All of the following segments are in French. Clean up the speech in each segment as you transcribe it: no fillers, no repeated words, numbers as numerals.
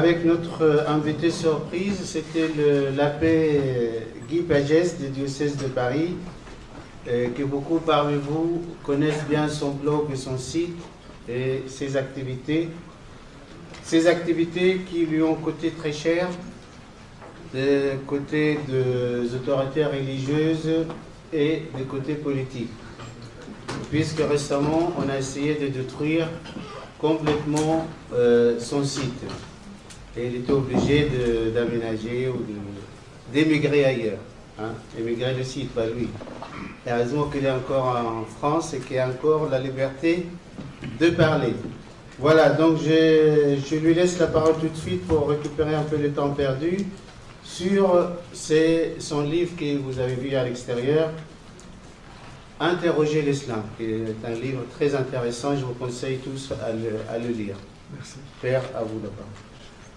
avec notre invité surprise, c'était l'abbé Guy Pagès du diocèse de Paris, que beaucoup parmi vous connaissent bien son blog et son site et ses activités. Ces activités qui lui ont coûté très cher, des côtés des autorités religieuses et des côtés politiques. Puisque récemment, on a essayé de détruire complètement son site. Et il était obligé d'aménager ou d'émigrer ailleurs. Hein, émigrer le site, pas lui. Et heureusement qu'il est encore en France et qu'il y a encore la liberté de parler. Voilà, donc je lui laisse la parole tout de suite pour récupérer un peu le temps perdu sur son livre que vous avez vu à l'extérieur, Interroger l'Islam, qui est un livre très intéressant. Je vous conseille tous à le lire. Merci. Père, à vous d'abord.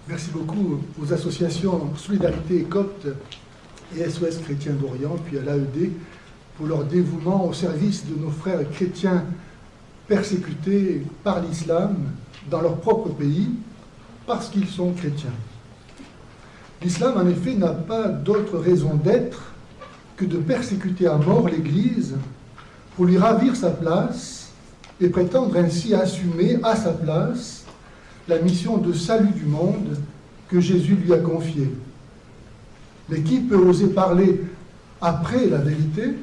Merci beaucoup aux associations Solidarité Copte et SOS Chrétiens d'Orient, puis à l'AED, pour leur dévouement au service de nos frères chrétiens persécutés par l'islam dans leur propre pays, parce qu'ils sont chrétiens. L'islam, en effet, n'a pas d'autre raison d'être que de persécuter à mort l'Église pour lui ravir sa place et prétendre ainsi assumer à sa place la mission de salut du monde que Jésus lui a confiée. Mais qui peut oser parler après la vérité,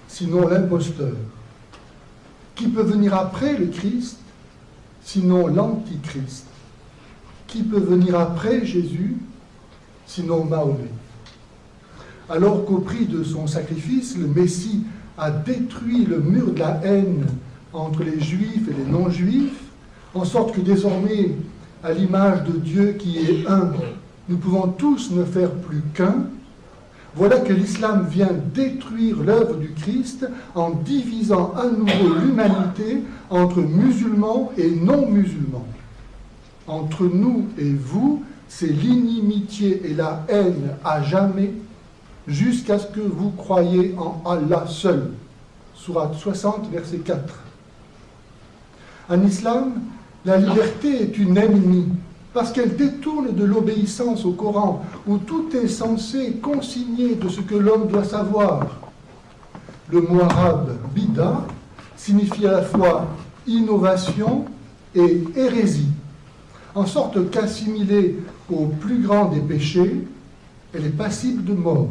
sinon l'imposteur? Qui peut venir après le Christ, sinon l'antichrist? Qui peut venir après Jésus, sinon Mahomet? Alors qu'au prix de son sacrifice, le Messie a détruit le mur de la haine entre les Juifs et les non-Juifs, en sorte que désormais, à l'image de Dieu qui est un, nous pouvons tous ne faire plus qu'un. Voilà que l'islam vient détruire l'œuvre du Christ en divisant à nouveau l'humanité entre musulmans et non-musulmans. Entre nous et vous, c'est l'inimitié et la haine à jamais, jusqu'à ce que vous croyiez en Allah seul. Sourate 60, verset 4. En islam, la liberté est une ennemie, parce qu'elle détourne de l'obéissance au Coran, où tout est censé consigner de ce que l'homme doit savoir. Le mot arabe « bida » signifie à la fois innovation et hérésie, en sorte qu'assimilée au plus grand des péchés, elle est passible de mort.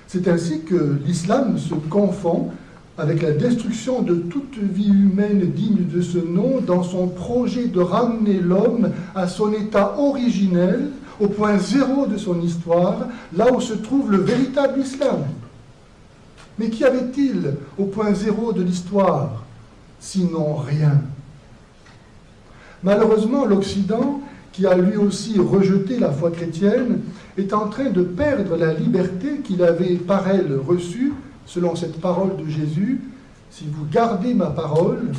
C'est ainsi que l'islam se confond avec la destruction de toute vie humaine digne de ce nom dans son projet de ramener l'homme à son état originel, au point zéro de son histoire, là où se trouve le véritable islam. Mais qu'y avait-il au point zéro de l'histoire, sinon rien? Malheureusement, l'Occident, qui a lui aussi rejeté la foi chrétienne, est en train de perdre la liberté qu'il avait par elle reçue, selon cette parole de Jésus: si vous gardez ma parole,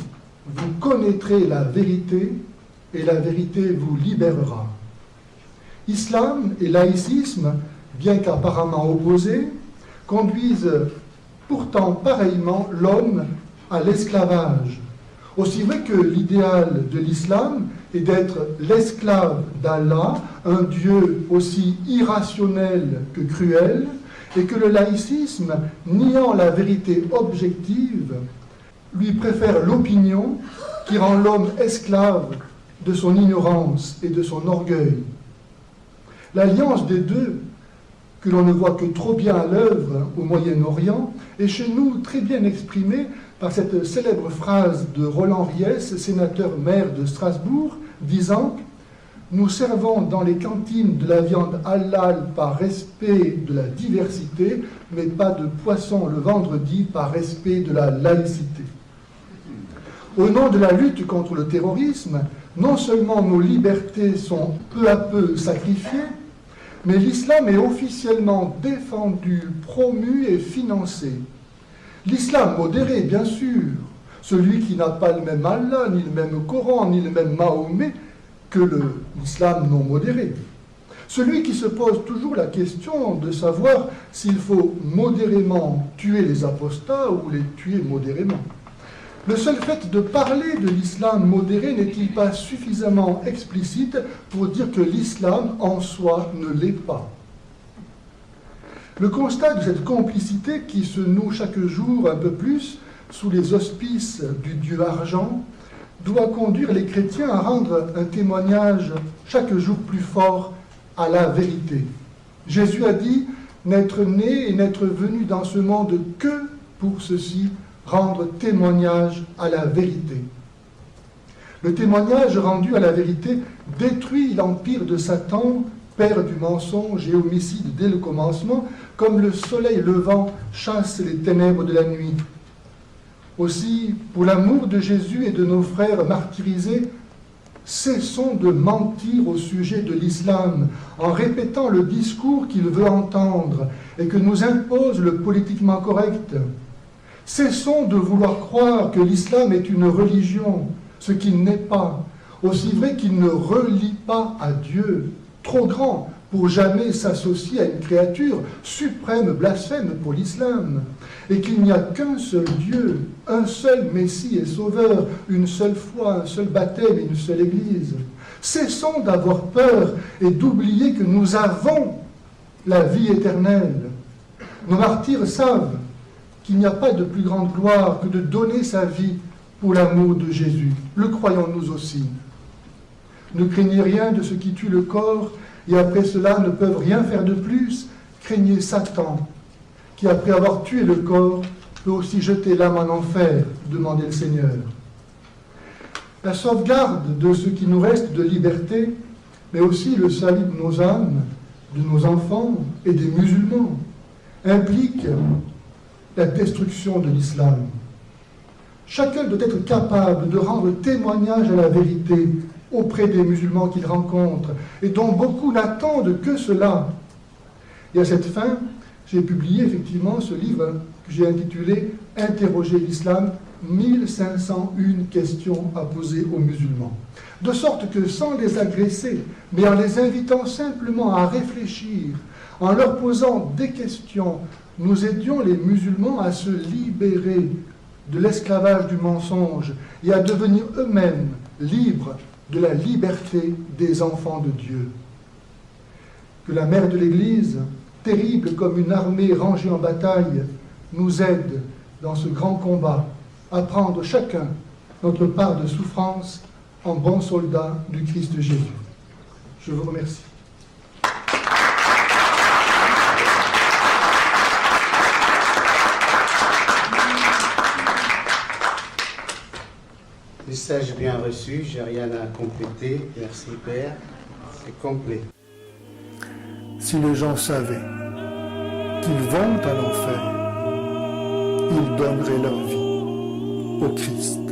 vous connaîtrez la vérité, et la vérité vous libérera. Islam et laïcisme, bien qu'apparemment opposés, conduisent pourtant pareillement l'homme à l'esclavage. Aussi vrai que l'idéal de l'islam est d'être l'esclave d'Allah, un Dieu aussi irrationnel que cruel, et que le laïcisme, niant la vérité objective, lui préfère l'opinion qui rend l'homme esclave de son ignorance et de son orgueil. L'alliance des deux, que l'on ne voit que trop bien à l'œuvre au Moyen-Orient, est chez nous très bien exprimée par cette célèbre phrase de Roland Ries, sénateur maire de Strasbourg, disant: nous servons dans les cantines de la viande halal par respect de la diversité, mais pas de poisson le vendredi par respect de la laïcité. Au nom de la lutte contre le terrorisme, non seulement nos libertés sont peu à peu sacrifiées, mais l'islam est officiellement défendu, promu et financé. L'islam modéré, bien sûr, celui qui n'a pas le même Allah, ni le même Coran, ni le même Mahomet, que l'islam non modéré. Celui qui se pose toujours la question de savoir s'il faut modérément tuer les apostats ou les tuer modérément. Le seul fait de parler de l'islam modéré n'est-il pas suffisamment explicite pour dire que l'islam en soi ne l'est pas? Le constat de cette complicité qui se noue chaque jour un peu plus sous les auspices du Dieu argent doit conduire les chrétiens à rendre un témoignage chaque jour plus fort à la vérité. Jésus a dit n'être né et n'être venu dans ce monde que pour ceci, rendre témoignage à la vérité. Le témoignage rendu à la vérité détruit l'empire de Satan, père du mensonge et homicide dès le commencement, comme le soleil levant chasse les ténèbres de la nuit. Aussi, pour l'amour de Jésus et de nos frères martyrisés, cessons de mentir au sujet de l'islam en répétant le discours qu'il veut entendre et que nous impose le politiquement correct. Cessons de vouloir croire que l'islam est une religion, ce qu'il n'est pas, aussi vrai qu'il ne relie pas à Dieu, trop grand pour jamais s'associer à une créature, suprême blasphème pour l'islam, et qu'il n'y a qu'un seul Dieu, un seul Messie et Sauveur, une seule foi, un seul baptême et une seule Église. Cessons d'avoir peur et d'oublier que nous avons la vie éternelle. Nos martyrs savent qu'il n'y a pas de plus grande gloire que de donner sa vie pour l'amour de Jésus. Le croyons-nous aussi. Ne craignez rien de ce qui tue le corps, et après cela ne peuvent rien faire de plus. Craignez Satan, qui après avoir tué le corps, peut aussi jeter l'âme en enfer, demandait le Seigneur. La sauvegarde de ce qui nous reste de liberté, mais aussi le salut de nos âmes, de nos enfants et des musulmans, implique la destruction de l'islam. Chacun doit être capable de rendre témoignage à la vérité auprès des musulmans qu'il rencontre et dont beaucoup n'attendent que cela. Et à cette fin, j'ai publié effectivement ce livre que j'ai intitulé « Interroger l'islam, 1501 questions à poser aux musulmans ». De sorte que sans les agresser, mais en les invitant simplement à réfléchir, en leur posant des questions, nous aidions les musulmans à se libérer de l'esclavage du mensonge et à devenir eux-mêmes libres de la liberté des enfants de Dieu. Que la mère de l'Église, terrible comme une armée rangée en bataille, nous aide dans ce grand combat à prendre chacun notre part de souffrance en bons soldats du Christ Jésus. Je vous remercie. Message bien reçu, j'ai rien à compléter. Merci Père, c'est complet. Si les gens savaient qu'ils vont à l'enfer, ils donneraient leur vie au Christ.